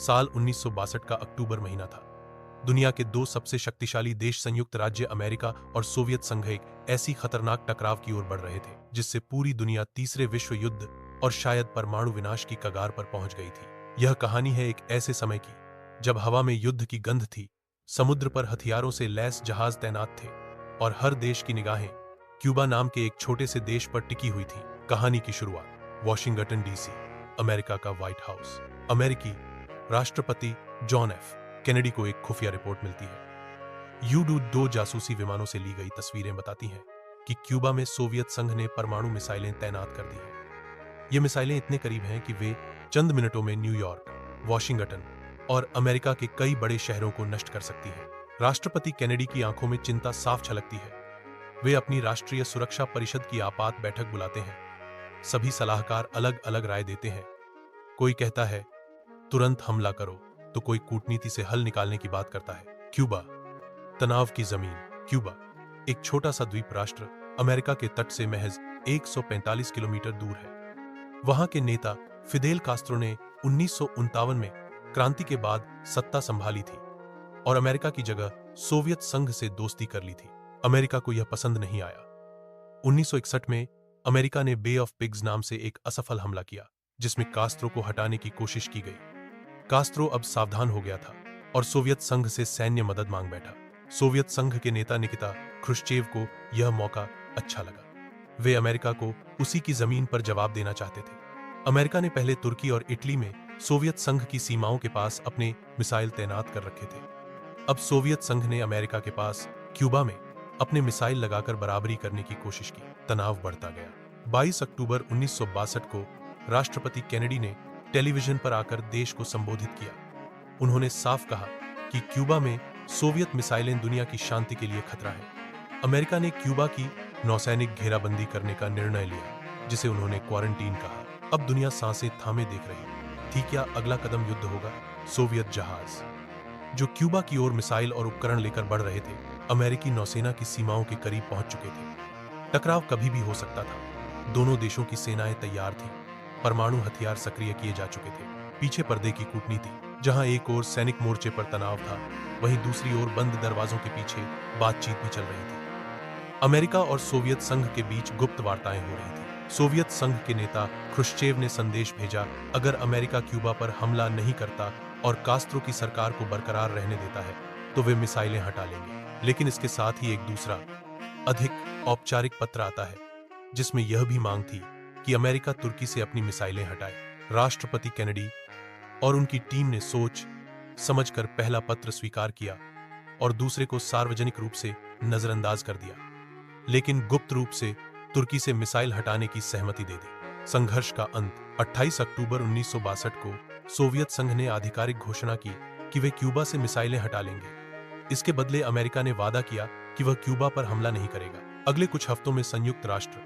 साल 1962 का अक्टूबर महीना था। दुनिया के दो सबसे शक्तिशाली देश संयुक्त राज्य अमेरिका और सोवियत संघ एक ऐसी खतरनाक टकराव की ओर बढ़ रहे थे जिससे पूरी दुनिया तीसरे विश्व युद्ध और शायद परमाणु विनाश की कगार पर पहुंच गई थी। यह कहानी है एक ऐसे समय की जब हवा में युद्ध की गंध थी, समुद्र पर हथियारों से लैस जहाज तैनात थे और हर देश की निगाहें क्यूबा नाम के एक छोटे से देश पर टिकी हुई थी। कहानी की शुरुआत वॉशिंगटन डीसी, अमेरिका का व्हाइट हाउस। अमेरिकी राष्ट्रपति जॉन एफ कैनेडी को एक खुफिया रिपोर्ट मिलती है। यू-2 जासूसी विमानों से ली गई तस्वीरें बताती हैं कि क्यूबा में सोवियत संघ ने परमाणु मिसाइलें तैनात कर दी हैं। ये मिसाइलें इतने करीब हैं कि वे चंद मिनटों में न्यूयॉर्क, वॉशिंगटन और अमेरिका के कई बड़े शहरों को नष्ट कर सकती हैं। राष्ट्रपति कैनेडी की आंखों में चिंता साफ झलकती है। वे अपनी राष्ट्रीय सुरक्षा परिषद की आपात बैठक बुलाते हैं। सभी सलाहकार अलग अलग राय देते हैं। कोई कहता है तुरंत हमला करो, तो कोई कूटनीति से हल निकालने की बात करता है। क्यूबा, तनाव की जमीन। क्यूबा एक छोटा सा द्वीप राष्ट्र अमेरिका के तट से महज 145 किलोमीटर दूर है। वहां के नेता फिदेल कास्त्रो ने 1959 में क्रांति के बाद सत्ता संभाली थी और अमेरिका की जगह सोवियत संघ से दोस्ती कर ली थी। अमेरिका को यह पसंद नहीं आया। 1961 में अमेरिका ने बे ऑफ पिग्स नाम से एक असफल हमला किया जिसमें कास्त्रो को हटाने की कोशिश की गई। कास्त्रो अब सावधान हो गया था और सोवियत संघ से सैन्य मदद मांग बैठा। सोवियत संघ के नेता निकिता ख्रुश्चेव को यह मौका अच्छा लगा। वे अमेरिका को उसी की जमीन पर जवाब देना चाहते थे। अमेरिका ने पहले तुर्की और इटली में सोवियत संघ की सीमाओं के पास अपने मिसाइल तैनात कर रखे थे। अब सोवियत संघ ने अमेरिका के पास क्यूबा में अपने मिसाइल लगाकर बराबरी करने की कोशिश की। तनाव बढ़ता गया। 22 अक्टूबर 1962 को राष्ट्रपति कैनेडी ने टेलीविजन पर आकर देश को संबोधित किया। उन्होंने साफ कहा कि क्यूबा में सोवियत मिसाइलें दुनिया की शांति के लिए खतरा है। अमेरिका ने क्यूबा की नौसैनिक घेराबंदी करने का निर्णय लिया, जिसे उन्होंने क्वारंटीन कहा। अब दुनिया सांसें थामे देख रही थी। क्या अगला कदम युद्ध होगा? सोवियत जहाज जो क्यूबा की ओर मिसाइल और उपकरण लेकर बढ़ रहे थे, अमेरिकी नौसेना की सीमाओं के करीब पहुंच चुके थे। टकराव कभी भी हो सकता था। दोनों देशों की सेनाएं तैयार थीं। परमाणु हथियार सक्रिय किए जा चुके थे। पीछे पर्दे की कूटनीति, जहां एक ओर सैनिक मोर्चे पर तनाव था, वहीं दूसरी ओर बंद दरवाजों के पीछे बातचीत भी चल रही थी। अमेरिका और सोवियत संघ के बीच गुप्त वार्ताएं हो रही थी। सोवियत संघ के नेता ख्रुश्चेव ने संदेश भेजा, अगर अमेरिका क्यूबा पर हमला नहीं करता और कास्त्रो की सरकार को बरकरार रहने देता है तो वे मिसाइलें हटा लेंगे। लेकिन इसके साथ ही एक दूसरा, अधिक औपचारिक पत्र आता है जिसमें यह भी मांग थी कि अमेरिका तुर्की से अपनी मिसाइलें हटाए। राष्ट्रपति कैनेडी और उनकी टीम ने सोच समझकर पहला पत्र स्वीकार किया और दूसरे को सार्वजनिक रूप से नजरअंदाज कर दिया, लेकिन गुप्त रूप से तुर्की से मिसाइल हटाने की सहमति दे दी। संघर्ष का अंत 28 अक्टूबर 1962 को सोवियत संघ ने आधिकारिक घोषणा की कि वे क्यूबा से मिसाइलें हटा लेंगे। इसके बदले अमेरिका ने वादा किया कि वह क्यूबा पर हमला नहीं करेगा। अगले कुछ हफ्तों में संयुक्त राष्ट्र